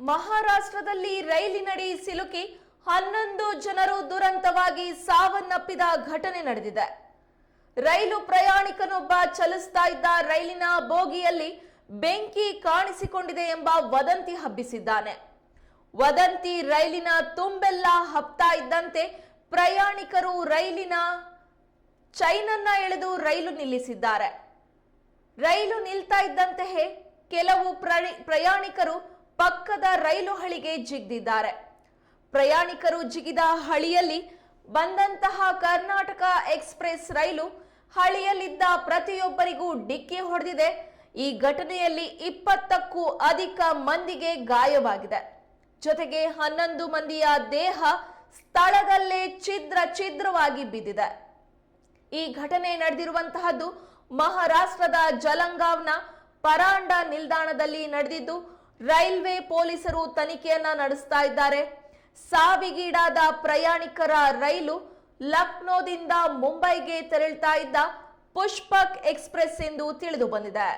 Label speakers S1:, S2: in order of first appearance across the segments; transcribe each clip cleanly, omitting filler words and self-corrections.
S1: ಮಹಾರಾಷ್ಟ್ರದಲ್ಲಿ ರೈಲಿನಡಿ ಸಿಲುಕಿ 11 ಜನರು ದುರಂತವಾಗಿ ಸಾವನ್ನಪ್ಪಿದ ಘಟನೆ ನಡೆದಿದೆ. ರೈಲು ಪ್ರಯಾಣಿಕನೊಬ್ಬ ಚಲಿಸ್ತಾ ಇದ್ದ ರೈಲಿನ ಬೋಗಿಯಲ್ಲಿ ಬೆಂಕಿ ಕಾಣಿಸಿಕೊಂಡಿದೆ ಎಂಬ ವದಂತಿ ಹಬ್ಬಿಸಿದ್ದಾನೆ. ವದಂತಿ ರೈಲಿನ ತುಂಬೆಲ್ಲ ಹಬ್ತಾ ಇದ್ದಂತೆ ಪ್ರಯಾಣಿಕರು ರೈಲಿನ ಚೈನನ್ನ ಎಳೆದು ರೈಲು ನಿಲ್ಲಿಸಿದ್ದಾರೆ. ರೈಲು ನಿಲ್ತಾ ಇದ್ದಂತೆಯೇ ಕೆಲವು ಪ್ರಯಾಣಿಕರು ಪಕ್ಕದ ರೈಲು ಹಳಿಗೆ ಜಿಗಿದಿದ್ದಾರೆ. ಪ್ರಯಾಣಿಕರು ಜಿಗಿದ ಹಳಿಯಲ್ಲಿ ಬಂದಂತಹ ಕರ್ನಾಟಕ ಎಕ್ಸ್‌ಪ್ರೆಸ್ ರೈಲು ಹಳಿಯಲ್ಲಿದ್ದ ಪ್ರತಿಯೊಬ್ಬರಿಗೂ ಡಿಕ್ಕಿ ಹೊಡೆದಿದೆ. ಈ ಘಟನೆಯಲ್ಲಿ 20ಕ್ಕೂ ಅಧಿಕ ಮಂದಿಗೆ ಗಾಯವಾಗಿದೆ. ಜೊತೆಗೆ 11 ಮಂದಿಯ ದೇಹ ಸ್ಥಳದಲ್ಲೇ ಛಿದ್ರವಾಗಿ ಬಿದ್ದಿದೆ. ಈ ಘಟನೆ ನಡೆದಿರುವಂತಹದ್ದು ಮಹಾರಾಷ್ಟ್ರದ ಜಲಗಾಂವ್ನ ಪರಾಂಡಾ ನಿಲ್ದಾಣದಲ್ಲಿ ನಡೆದಿದ್ದು, ರೈಲ್ವೆ ಪೊಲೀಸರು ತನಿಖೆಯನ್ನ ನಡೆಸ್ತಾ ಇದ್ದಾರೆ. ಸಾವಿಗೀಡಾದ ಪ್ರಯಾಣಿಕರ ರೈಲು ಲಕ್ನೋದಿಂದ ಮುಂಬೈಗೆ ತೆರಳುತ್ತಾ ಇದ್ದ ಪುಷ್ಪಕ್ ಎಕ್ಸ್‌ಪ್ರೆಸ್ ಎಂದು ತಿಳಿದು ಬಂದಿದೆ.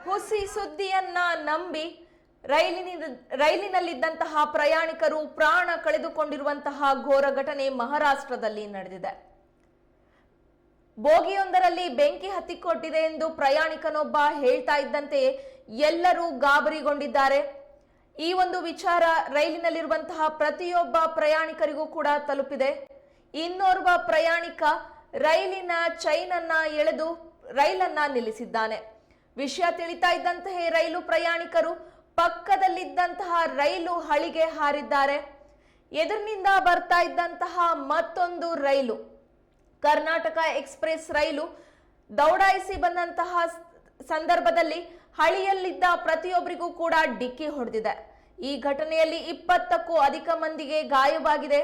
S1: ಹುಸಿ ಸುದ್ದಿಯನ್ನ ನಂಬಿ ರೈಲಿನಲ್ಲಿದ್ದಂತಹ ಪ್ರಯಾಣಿಕರು ಪ್ರಾಣ ಕಳೆದುಕೊಂಡಿರುವಂತಹ ಘೋರ ಘಟನೆ ಮಹಾರಾಷ್ಟ್ರದಲ್ಲಿ ನಡೆದಿದೆ. ಬೋಗಿಯೊಂದರಲ್ಲಿ ಬೆಂಕಿ ಹತ್ತಿಕೊಟ್ಟಿದೆ ಎಂದು ಪ್ರಯಾಣಿಕನೊಬ್ಬ ಹೇಳ್ತಾ ಇದ್ದಂತೆಯೇ ಎಲ್ಲರೂ ಗಾಬರಿಗೊಂಡಿದ್ದಾರೆ. ಈ ಒಂದು ವಿಚಾರ ರೈಲಿನಲ್ಲಿರುವಂತಹ ಪ್ರತಿಯೊಬ್ಬ ಪ್ರಯಾಣಿಕರಿಗೂ ಕೂಡ ತಲುಪಿದೆ. ಇನ್ನೋರ್ವ ಪ್ರಯಾಣಿಕ ರೈಲಿನ ಚೈನ್ ಅನ್ನ ಎಳೆದು ರೈಲನ್ನ ನಿಲ್ಲಿಸಿದ್ದಾನೆ. ವಿಷಯ ತಿಳಿತಾ ಇದ್ದಂತೆಯೇ ರೈಲು ಪ್ರಯಾಣಿಕರು ಪಕ್ಕದಲ್ಲಿದ್ದಂತಹ ರೈಲು ಹಳಿಗೆ ಹಾರಿದ್ದಾರೆ. ಎದುರಿನಿಂದ ಬರ್ತಾ ಇದ್ದಂತಹ ಮತ್ತೊಂದು ರೈಲು, ಕರ್ನಾಟಕ ಎಕ್ಸ್‌ಪ್ರೆಸ್ ರೈಲು ದೌಡಾಯಿಸಿ ಬಂದಂತಹ ಸಂದರ್ಭದಲ್ಲಿ ಹಳಿಯಲ್ಲಿದ್ದ ಪ್ರತಿಯೊಬ್ಬರಿಗೂ ಕೂಡ ಡಿಕ್ಕಿ ಹೊಡೆದಿದೆ. ಈ ಘಟನೆಯಲ್ಲಿ 20ಕ್ಕೂ ಅಧಿಕ ಮಂದಿಗೆ ಗಾಯವಾಗಿದೆ.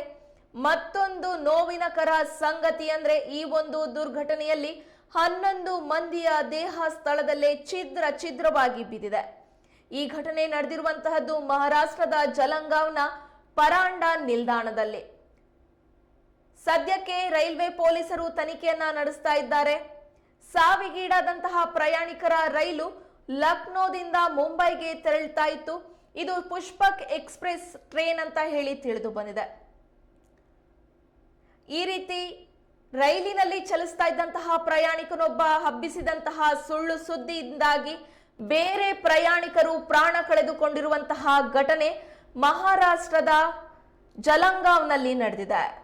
S1: ಮತ್ತೊಂದು ನೋವಿನಕರ ಸಂಗತಿ ಅಂದ್ರೆ ಈ ಒಂದು ದುರ್ಘಟನೆಯಲ್ಲಿ 11 ಮಂದಿಯ ದೇಹ ಸ್ಥಳದಲ್ಲೇ ಛಿದ್ರವಾಗಿ ಬಿದ್ದಿದೆ. ಈ ಘಟನೆ ನಡೆದಿರುವಂತಹದ್ದು ಮಹಾರಾಷ್ಟ್ರದ ಜಲಗಾಂವ್ನ ಪರಾಂಡಾ ನಿಲ್ದಾಣದಲ್ಲಿ. ಸದ್ಯಕ್ಕೆ ರೈಲ್ವೆ ಪೊಲೀಸರು ತನಿಖೆಯನ್ನ ನಡೆಸ್ತಾ ಇದ್ದಾರೆ. ಸಾವಿಗೀಡಾದಂತಹ ಪ್ರಯಾಣಿಕರ ರೈಲು ಲಕ್ನೋದಿಂದ ಮುಂಬೈಗೆ ತೆರಳುತ್ತಾ ಇತ್ತು. ಇದು ಪುಷ್ಪಕ್ ಎಕ್ಸ್‌ಪ್ರೆಸ್ ಟ್ರೈನ್ ಅಂತ ಹೇಳಿ ತಿಳಿದು ಬಂದಿದೆ. ಈ ರೀತಿ ರೈಲಿನಲ್ಲಿ ಚಲಿಸ್ತಾ ಇದ್ದಂತಹ ಪ್ರಯಾಣಿಕನೊಬ್ಬ ಹಬ್ಬಿಸಿದಂತಹ ಸುಳ್ಳು ಸುದ್ದಿಯಿಂದಾಗಿ ಬೇರೆ ಪ್ರಯಾಣಿಕರು ಪ್ರಾಣ ಕಳೆದುಕೊಂಡಿರುವಂತಹ ಘಟನೆ ಮಹಾರಾಷ್ಟ್ರದ ಜಲಗಾಂವ್ನಲ್ಲಿ ನಡೆದಿದೆ.